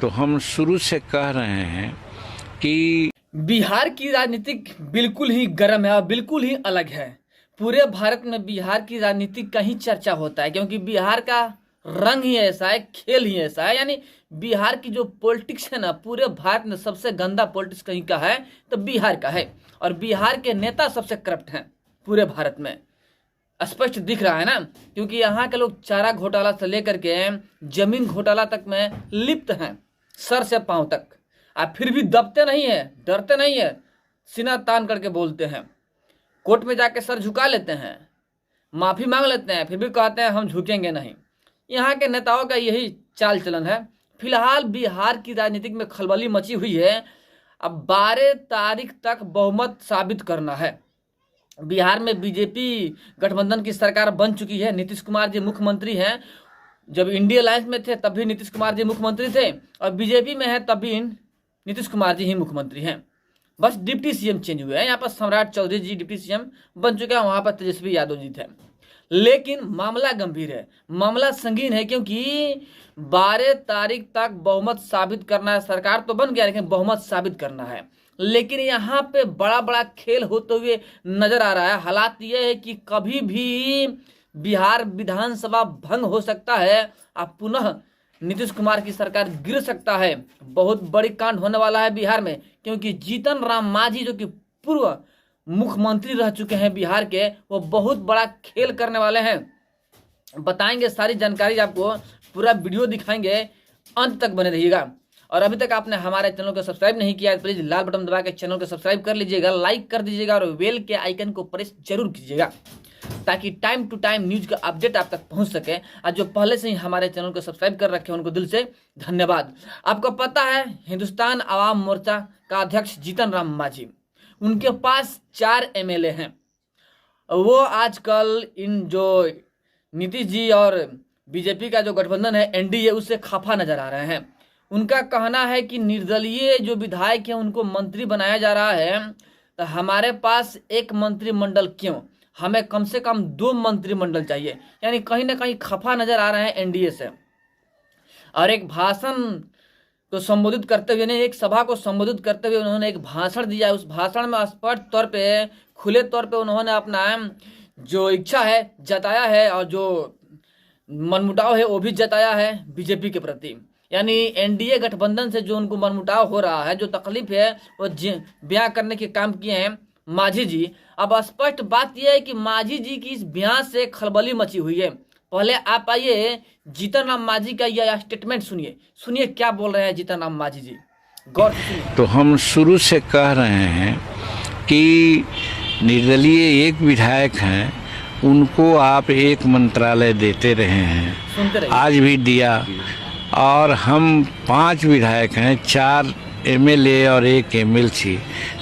तो हम शुरू से कह रहे हैं कि बिहार की राजनीति बिल्कुल ही गर्म है और बिल्कुल ही अलग है। पूरे भारत में बिहार की राजनीति का ही चर्चा होता है, क्योंकि बिहार का रंग ही ऐसा है, खेल ही ऐसा है। यानी बिहार की जो पॉलिटिक्स है ना, पूरे भारत में सबसे गंदा पॉलिटिक्स कहीं का है तो बिहार का है। और बिहार के नेता सबसे करप्ट हैं पूरे भारत में, स्पष्ट दिख रहा है ना। क्योंकि यहाँ के लोग चारा घोटाला से लेकर के जमीन घोटाला तक में लिप्त हैं, सर से पांव तक। आप फिर भी दबते नहीं है, डरते नहीं है, सीना तान करके बोलते हैं। कोर्ट में जाके सर झुका लेते हैं, माफी मांग लेते हैं, फिर भी कहते हैं हम झुकेंगे नहीं। यहाँ के नेताओं का यही चाल चलन है। फिलहाल बिहार की राजनीति में खलबली मची हुई है। अब 12 तारीख तक बहुमत साबित करना है। बिहार में बीजेपी गठबंधन की सरकार बन चुकी है। नीतीश कुमार जी मुख्यमंत्री हैं। जब इंडिया अलायंस में थे तब भी नीतीश कुमार जी मुख्यमंत्री थे, और बीजेपी में है तब भी नीतीश कुमार जी ही मुख्यमंत्री हैं। बस डिप्टी सीएम चेंज हुए हैं। यहाँ पर सम्राट चौधरी जी डिप्टी सीएम बन चुके हैं, वहां पर तेजस्वी यादव जी थे। लेकिन मामला गंभीर है, मामला संगीन है, क्योंकि 12 तारीख तक बहुमत साबित करना है। सरकार तो बन गया, लेकिन बहुमत साबित करना है। लेकिन यहाँ पे बड़ा बड़ा खेल होते हुए नजर आ रहा है। हालात यह है कि कभी भी बिहार विधानसभा भंग हो सकता है, अब पुनः नीतीश कुमार की सरकार गिर सकता है। बहुत बड़ी कांड होने वाला है बिहार में, क्योंकि जीतन राम मांझी जो कि पूर्व मुख्यमंत्री रह चुके हैं बिहार के, वो बहुत बड़ा खेल करने वाले हैं। बताएंगे सारी जानकारी आपको, पूरा वीडियो दिखाएंगे, अंत तक बने रहिएगा। और अभी तक आपने हमारे चैनल को सब्सक्राइब नहीं किया है, प्लीज लाल बटन दबा के चैनल को सब्सक्राइब कर लीजिएगा, लाइक कर दीजिएगा और बेल के आइकन को प्रेस जरूर कीजिएगा, ताकि टाइम टू टाइम न्यूज का अपडेट आप तक पहुंच सके। और जो पहले से ही हमारे चैनल को सब्सक्राइब कर रखे हैं उनको दिल से धन्यवाद। आपको पता है हिंदुस्तान आवाम मोर्चा का अध्यक्ष जीतन राम मांझी, उनके पास 4 एमएलए हैं। वो आजकल इन जो नीतीश जी और बीजेपी का जो गठबंधन है एनडीए, उससे खफा नजर आ रहे हैं। उनका कहना है कि निर्दलीय जो विधायक हैं उनको मंत्री बनाया जा रहा है, तो हमारे पास एक मंत्रिमंडल क्यों, हमें कम से कम 2 मंत्रिमंडल चाहिए। यानी कहीं ना कहीं खफा नजर आ रहे हैं एनडीए से। और एक भाषण को संबोधित करते हुए, एक सभा को संबोधित करते हुए उन्होंने एक भाषण दिया। उस भाषण में स्पष्ट तौर पे, खुले तौर पे उन्होंने अपना जो इच्छा है जताया है, और जो मनमुटाव है वो भी जताया है बीजेपी के प्रति। यानी एनडीए गठबंधन से जो उनको मनमुटाव हो रहा है, जो तकलीफ है, वो बयां करने के काम किए हैं मांझी जी। अब स्पष्ट बात यह है कि मांझी जी की इस बयान से खलबली मची हुई है। पहले आप आइए जीतन राम मांझी का यह स्टेटमेंट सुनिए, सुनिए क्या बोल रहे हैं जीतन राम मांझी जी, गौर से सुनिए। तो हम शुरू से कह रहे हैं कि निर्दलीय एक विधायक हैं, उनको आप एक मंत्रालय देते रहे हैं, सुनते रहिए। आज भी दिया। और हम 5 विधायक हैं, 4 एमएलए और 1 एमएलसी,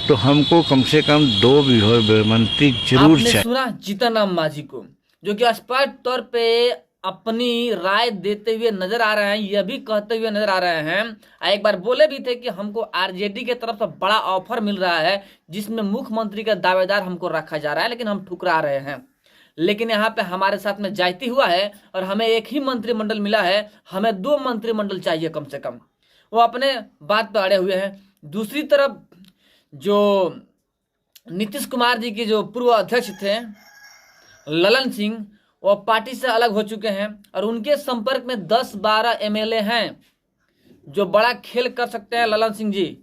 तो हमको कम से कम 2 मंत्री जरूर आपने चाहिए। सुना जीतन राम मांझी को, जो कि स्पष्ट तौर पे अपनी राय देते हुए नजर आ रहे हैं, यह भी कहते हुए नजर आ रहे हैं। एक बार बोले भी थे कि हमको आरजेडी के तरफ से बड़ा ऑफर मिल रहा है, जिसमें मुख्यमंत्री का दावेदार हमको रखा जा रहा है, लेकिन हम ठुकरा रहे हैं। लेकिन यहाँ पे हमारे साथ में जायती हुआ है और हमें एक ही मंत्रिमंडल मिला है, हमें 2 मंत्रिमंडल चाहिए कम से कम। वो अपने बात पे अड़े हुए हैं। दूसरी तरफ जो नीतीश कुमार जी के जो पूर्व अध्यक्ष थे ललन सिंह, वो पार्टी से अलग हो चुके हैं, और उनके संपर्क में 10-12 एमएलए हैं जो बड़ा खेल कर सकते हैं ललन सिंह जी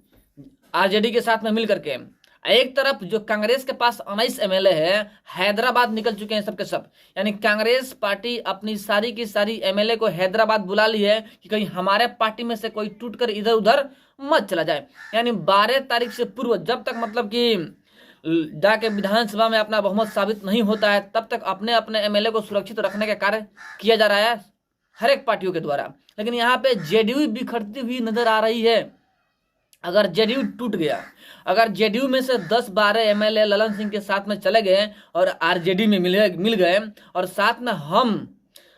आरजेडी के साथ में मिल करके। एक तरफ जो कांग्रेस के पास 19 एमएलए है, हैदराबाद निकल चुके हैं सबके सब। यानी कांग्रेस पार्टी अपनी सारी की सारी एमएलए को हैदराबाद बुला ली है कि कहीं हमारे पार्टी में से कोई टूटकर इधर उधर मत चला जाए। यानी 12 तारीख से पूर्व, जब तक मतलब कि जाके विधानसभा में अपना बहुमत साबित नहीं होता है, तब तक अपने अपने एमएलए को सुरक्षित रखने का कार्य किया जा रहा है हर एक पार्टियों के द्वारा। लेकिन यहाँ पे जेडीयू बिखरती हुई नजर आ रही है। अगर जेडीयू टूट गया, अगर जेडीयू में से 10-12 एमएलए ललन सिंह के साथ में चले गए और आरजेडी में मिल गए, और साथ में हम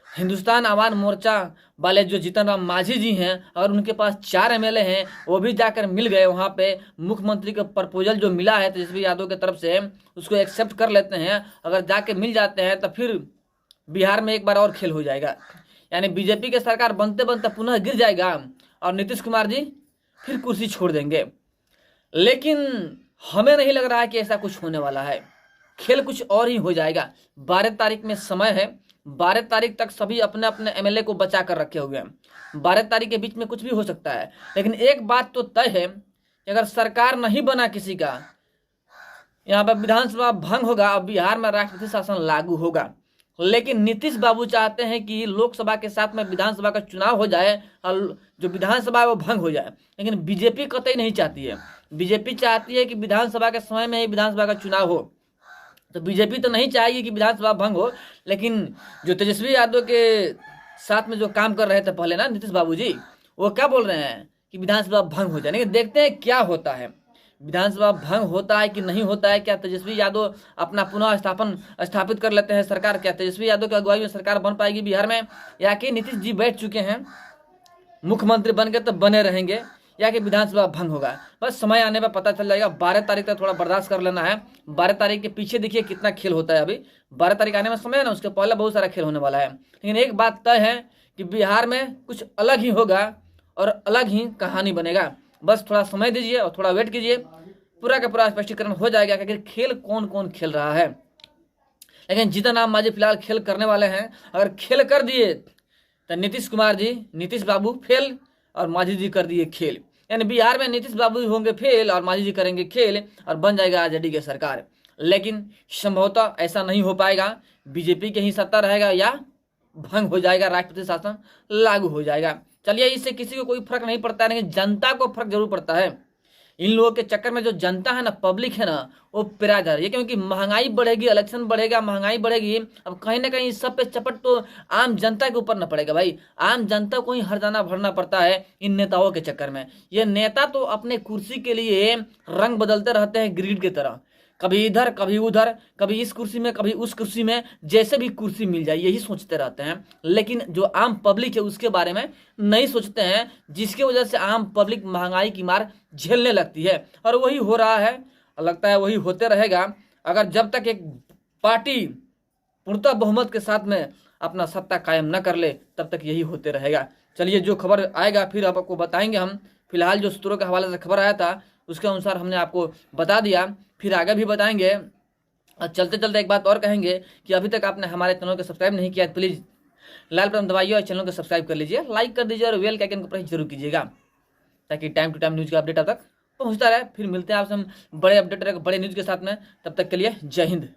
हिंदुस्तान आवाम मोर्चा वाले जो जीतन राम मांझी जी हैं, और उनके पास 4 एमएलए हैं, वो भी जाकर मिल गए वहाँ पे, मुख्यमंत्री का प्रपोजल जो मिला है तेजस्वी यादव की तरफ से, उसको एक्सेप्ट कर लेते हैं। अगर जाके मिल जाते हैं तो फिर बिहार में एक बार और खेल हो जाएगा। यानी बीजेपी की सरकार बनते बनते पुनः गिर जाएगा, और नीतीश कुमार जी फिर कुर्सी छोड़ देंगे। लेकिन हमें नहीं लग रहा है कि ऐसा कुछ होने वाला है। खेल कुछ और ही हो जाएगा। 12 तारीख में समय है, 12 तारीख तक सभी अपने अपने एमएलए को बचा कर रखे हुए हैं। 12 तारीख के बीच में कुछ भी हो सकता है। लेकिन एक बात तो तय है कि अगर सरकार नहीं बना किसी का, यहाँ पर विधानसभा भंग होगा और बिहार में राष्ट्रपति शासन लागू होगा। लेकिन नीतीश बाबू चाहते हैं कि लोकसभा के साथ में विधानसभा का चुनाव हो जाए और जो विधानसभा है वो भंग हो जाए। लेकिन बीजेपी कतई नहीं चाहती है। बीजेपी चाहती है कि विधानसभा के समय में ही विधानसभा का चुनाव हो। तो बीजेपी तो नहीं चाहेगी कि विधानसभा भंग हो। लेकिन जो तेजस्वी यादव के साथ में जो काम कर रहे थे पहले ना नीतीश बाबू जी, वो क्या बोल रहे हैं कि विधानसभा भंग हो जाए। लेकिन देखते हैं क्या होता है, विधानसभा भंग होता है कि नहीं होता है। क्या तेजस्वी यादव अपना पुनः स्थापित कर लेते हैं सरकार? क्या तेजस्वी यादव की अगुवाई में सरकार बन पाएगी बिहार में, या कि नीतीश जी बैठ चुके हैं मुख्यमंत्री बन के तो बने रहेंगे, या कि विधानसभा भंग होगा? बस समय आने पर पता चल जाएगा। 12 तारीख तक थोड़ा बर्दाश्त कर लेना है। 12 तारीख के पीछे देखिए कितना खेल होता है। अभी 12 तारीख आने में समय है ना, उसके पहले बहुत सारा खेल होने वाला है। लेकिन एक बात तय है कि बिहार में कुछ अलग ही होगा और अलग ही कहानी बनेगा। बस थोड़ा समय दीजिए और थोड़ा वेट कीजिए, पूरा का पूरा स्पष्टीकरण हो जाएगा कि खेल कौन कौन खेल रहा है। लेकिन जीतन राम मांझी फिलहाल खेल करने वाले हैं। अगर खेल कर दिए तो नीतीश कुमार जी, नीतीश बाबू फेल और मांझी जी कर दिए खेल। यानी बिहार में नीतीश बाबू होंगे फेल और मांझी जी करेंगे खेल और बन जाएगा आरजेडी की सरकार। लेकिन संभवतः ऐसा नहीं हो पाएगा। बीजेपी के ही सत्ता रहेगा या भंग हो जाएगा, राष्ट्रपति शासन लागू हो जाएगा। चलिए, इससे किसी को कोई फर्क नहीं पड़ता है, लेकिन जनता को फर्क जरूर पड़ता है। इन लोगों के चक्कर में जो जनता है ना, पब्लिक है ना, वो पिरा जा रही है। क्योंकि महंगाई बढ़ेगी, इलेक्शन बढ़ेगा, महंगाई बढ़ेगी। अब कहीं ना कहीं सब पे चपट तो आम जनता के ऊपर ना पड़ेगा भाई। आम जनता को ही हरजाना भरना पड़ता है इन नेताओं के चक्कर में। ये नेता तो अपने कुर्सी के लिए रंग बदलते रहते हैं ग्रीड की तरह, कभी इधर कभी उधर, कभी इस कुर्सी में कभी उस कुर्सी में, जैसे भी कुर्सी मिल जाए यही सोचते रहते हैं। लेकिन जो आम पब्लिक है उसके बारे में नहीं सोचते हैं, जिसकी वजह से आम पब्लिक महंगाई की मार झेलने लगती है। और वही हो रहा है, लगता है वही होते रहेगा। अगर जब तक एक पार्टी पूर्णतः बहुमत के साथ में अपना सत्ता कायम न कर ले, तब तक यही होते रहेगा। चलिए, जो खबर आएगा फिर आपको बताएंगे हम। फिलहाल जो सूत्रों के हवाले से खबर आया था उसके अनुसार हमने आपको बता दिया, फिर आगे भी बताएंगे। और चलते चलते एक बात और कहेंगे कि अभी तक आपने हमारे चैनल को सब्सक्राइब नहीं किया, प्लीज़ लाल बटन दबाइए और चैनल को सब्सक्राइब कर लीजिए, लाइक कर दीजिए और बेल के आइकन को प्रेस जरूर कीजिएगा, ताकि टाइम टू टाइम न्यूज़ का अपडेट आप तक पहुँचता रहे। फिर मिलते हैं आपसे हम बड़े अपडेट बड़े न्यूज़ के साथ में। तब तक के लिए जय हिंद।